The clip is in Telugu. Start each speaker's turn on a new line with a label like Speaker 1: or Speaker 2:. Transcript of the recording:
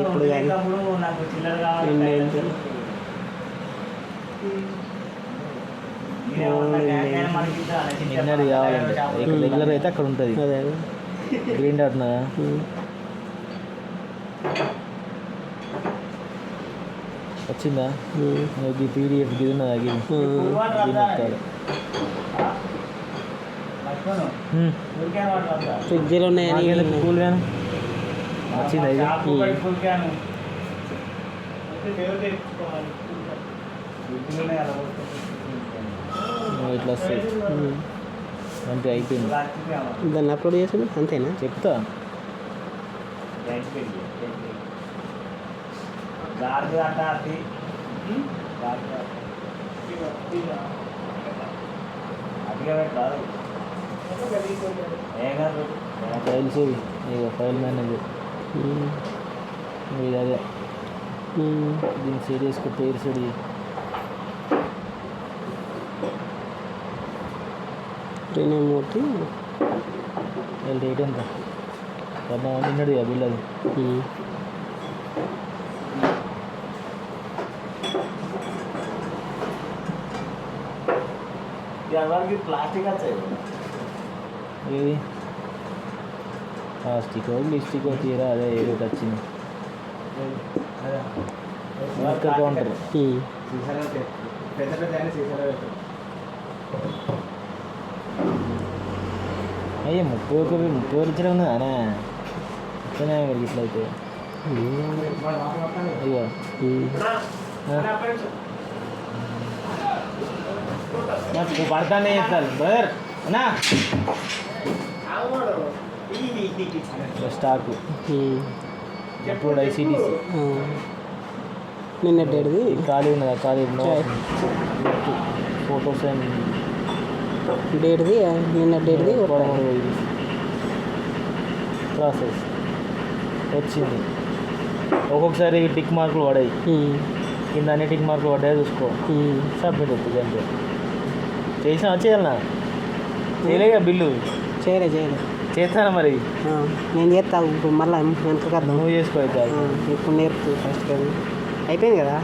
Speaker 1: ఇప్పుడు కానీ
Speaker 2: నిన్నది కావాలంటే రెగ్యులర్ అయితే అక్కడ ఉంటుంది.
Speaker 1: అదే
Speaker 2: గ్రీన్ డాట్ ఉన్నదా? వచ్చిందా? ఈ పీడిఎఫ్ గిది ఉన్నదా?
Speaker 1: ఫ్రిడ్జ్లో ఉన్నాయని
Speaker 2: కూల్ కానీ వచ్చిందా? ఇది ఇట్లా వస్తుంది అంటే అయిపోయింది.
Speaker 1: దాన్ని అప్లోడ్ చేసాను అంతేనా?
Speaker 2: చెప్తా. ఫైల్స్ ఇక ఫైల్ మేనేజర్ ఇది అదే దీన్ని సెట్ చేసుకుని పేరు సెట్
Speaker 1: రేనేమూర్తి
Speaker 2: డేట్ ఎంత నిన్నడు బిల్ అది.
Speaker 3: ప్లాస్టిక్ వచ్చాయి.
Speaker 2: ఏది ప్లాస్టిక్ లిప్స్టిక్ తీరా అదే ఏదో వచ్చింది. కౌంటర్ అయ్యే 30 ఇచ్చిన ఉన్నదానే ఇట్లనే ఇట్లా అయితే అయ్యో పడతానే చేస్తాను బ్రదర్ అన్నా స్టాకు అప్పుడు ఐసీడీసీ
Speaker 1: నిన్న డేట్ది
Speaker 2: ఖాళీ ఉన్నదా? ఖాళీ ఫోటోస్ అండ్
Speaker 1: డేట్ది నిన్న డేట్ది
Speaker 2: 13 ప్రాసెస్ వచ్చింది. ఒక్కొక్కసారి టిక్ మార్కులు పడాయి, కింద అన్ని టిక్ మార్కులు పడ్డాయి చూసుకో, సబ్మిట్ అవుతుంది అంతే. చేసినా చేయాలన్నా? చేయలేక బిల్లు
Speaker 1: చేయలే
Speaker 2: చేస్తానా మరి?
Speaker 1: నేను చేస్తా ఇప్పుడు మళ్ళీ వెనక
Speaker 2: నువ్వు చేసుకో అయితే.
Speaker 1: ఇప్పుడు నేర్పుతుంది ఫస్ట్ అయిపోయింది కదా.